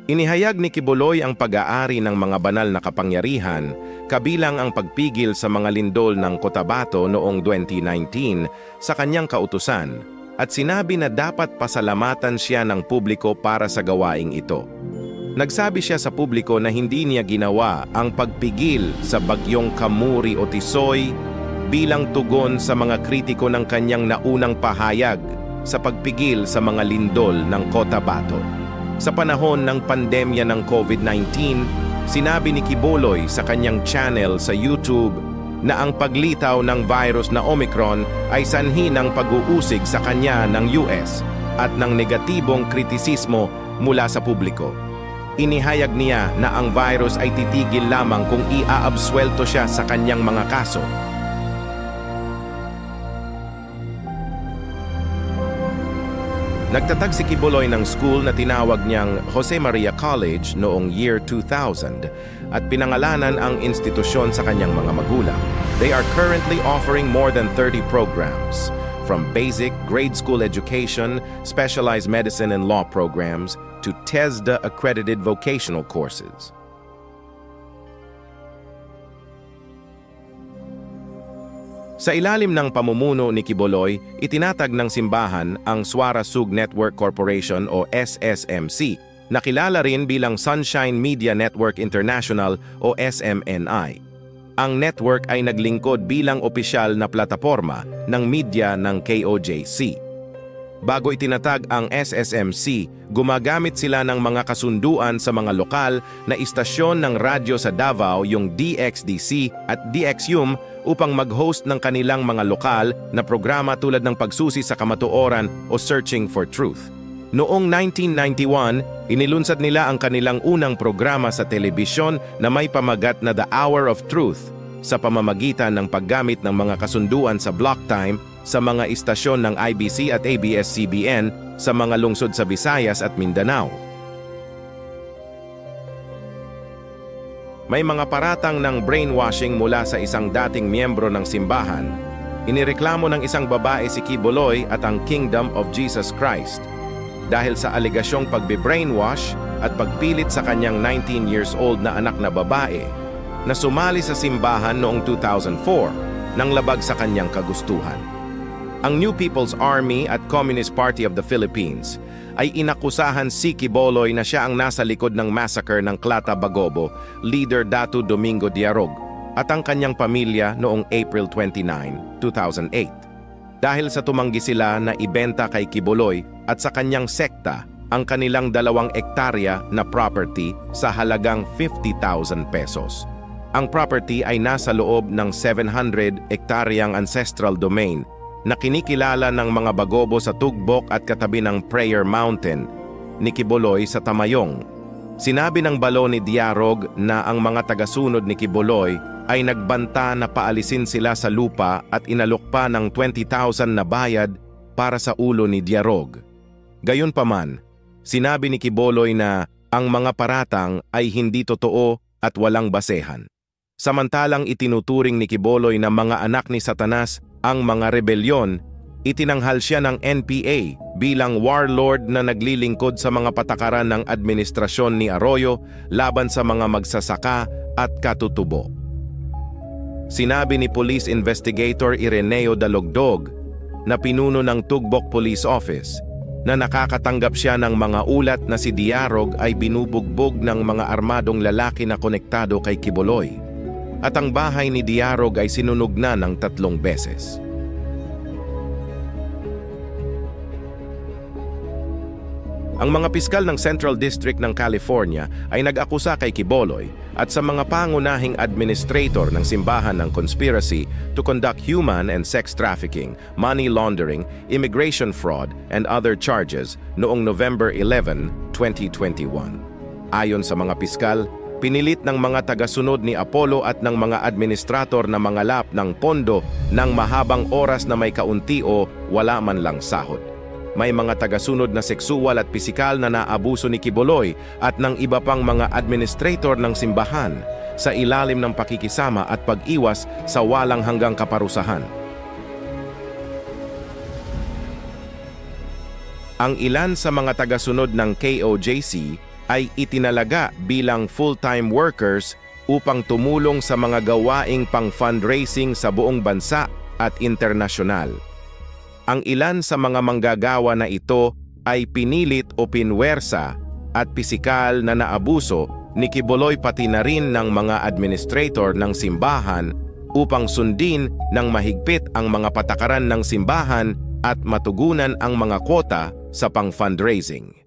Inihayag ni Quiboloy ang pag-aari ng mga banal na kapangyarihan, kabilang ang pagpigil sa mga lindol ng Cotabato noong 2019 sa kanyang kautusan, at sinabi na dapat pasalamatan siya ng publiko para sa gawaing ito. Nagsabi siya sa publiko na hindi niya ginawa ang pagpigil sa bagyong Kamuri o Tisoy bilang tugon sa mga kritiko ng kanyang naunang pahayag sa pagpigil sa mga lindol ng Cotabato. Sa panahon ng pandemya ng COVID-19, sinabi ni Quiboloy sa kanyang channel sa YouTube na ang paglitaw ng virus na Omicron ay sanhi ng pag-uusig sa kanya ng US at ng negatibong kritisismo mula sa publiko. Inihayag niya na ang virus ay titigil lamang kung iaabsuelto siya sa kanyang mga kaso. Nagtatag si Quiboloy ng school na tinawag niyang Jose Maria College noong year 2000 at pinangalanan ang institusyon sa kanyang mga magulang. They are currently offering more than 30 programs, from basic grade school education, specialized medicine and law programs, to TESDA-accredited vocational courses. Sa ilalim ng pamumuno ni Quiboloy, itinatag ng simbahan ang Suara Sug Network Corporation o SSMC, na kilala rin bilang Sunshine Media Network International o SMNI. Ang network ay naglingkod bilang opisyal na plataporma ng media ng KOJC. Bago itinatag ang SSMC, gumagamit sila ng mga kasunduan sa mga lokal na istasyon ng radyo sa Davao, yung DXDC at DXYUM, upang mag-host ng kanilang mga lokal na programa tulad ng Pagsusi sa Kamatuoran o Searching for Truth. Noong 1991, inilunsad nila ang kanilang unang programa sa telebisyon na may pamagat na The Hour of Truth sa pamamagitan ng paggamit ng mga kasunduan sa block time sa mga istasyon ng IBC at ABS-CBN sa mga lungsod sa Visayas at Mindanao. May mga paratang ng brainwashing mula sa isang dating miyembro ng simbahan. Inireklamo ng isang babae si Quiboloy at ang Kingdom of Jesus Christ dahil sa alegasyong pagbe-brainwash at pagpilit sa kanyang 19 years old na anak na babae na sumali sa simbahan noong 2004 nang labag sa kanyang kagustuhan. Ang New People's Army at Communist Party of the Philippines ay inakusahan si Quiboloy na siya ang nasa likod ng massacre ng Clata Bagobo, leader Datu Domingo Diarog, at ang kanyang pamilya noong April 29, 2008. Dahil sa tumanggi sila na ibenta kay Quiboloy at sa kanyang sekta ang kanilang 2 ektarya na property sa halagang 50,000 pesos. Ang property ay nasa loob ng 700 ektaryang ancestral domain na kinikilala ng mga Bagobo sa Tugbok at katabi ng Prayer Mountain ni Quiboloy sa Tamayong. Sinabi ng balo ni Diarog na ang mga tagasunod ni Quiboloy ay nagbanta na paalisin sila sa lupa at inalok pa ng 20,000 na bayad para sa ulo ni Diarog. Gayunpaman, sinabi ni Quiboloy na ang mga paratang ay hindi totoo at walang basehan. Samantalang itinuturing ni Quiboloy na mga anak ni Satanas ang mga rebelyon, itinanghal siya ng NPA bilang warlord na naglilingkod sa mga patakaran ng administrasyon ni Arroyo laban sa mga magsasaka at katutubo. Sinabi ni Police Investigator Ireneo Dalogdog na pinuno ng Tugbok Police Office na nakakatanggap siya ng mga ulat na si Diarog ay binubugbog ng mga armadong lalaki na konektado kay Quiboloy. At ang bahay ni Diarog ay sinunog na ng 3 beses. Ang mga piskal ng Central District ng California ay nag-akusa kay Quiboloy at sa mga pangunahing administrator ng simbahan ng conspiracy to conduct human and sex trafficking, money laundering, immigration fraud, and other charges noong November 11, 2021. Ayon sa mga piskal, pinilit ng mga tagasunod ni Apollo at ng mga administrator na mangalap ng pondo ng mahabang oras na may kaunti o wala man lang sahod. May mga tagasunod na seksual at pisikal na naabuso ni Quiboloy at ng iba pang mga administrator ng simbahan sa ilalim ng pakikisama at pag-iwas sa walang hanggang kaparusahan. Ang ilan sa mga tagasunod ng KOJC ay itinalaga bilang full-time workers upang tumulong sa mga gawaing pang-fundraising sa buong bansa at internasyonal. Ang ilan sa mga manggagawa na ito ay pinilit o pinwersa at pisikal na naabuso ni Quiboloy pati na rin ng mga administrator ng simbahan upang sundin ng mahigpit ang mga patakaran ng simbahan at matugunan ang mga kwota sa pang-fundraising.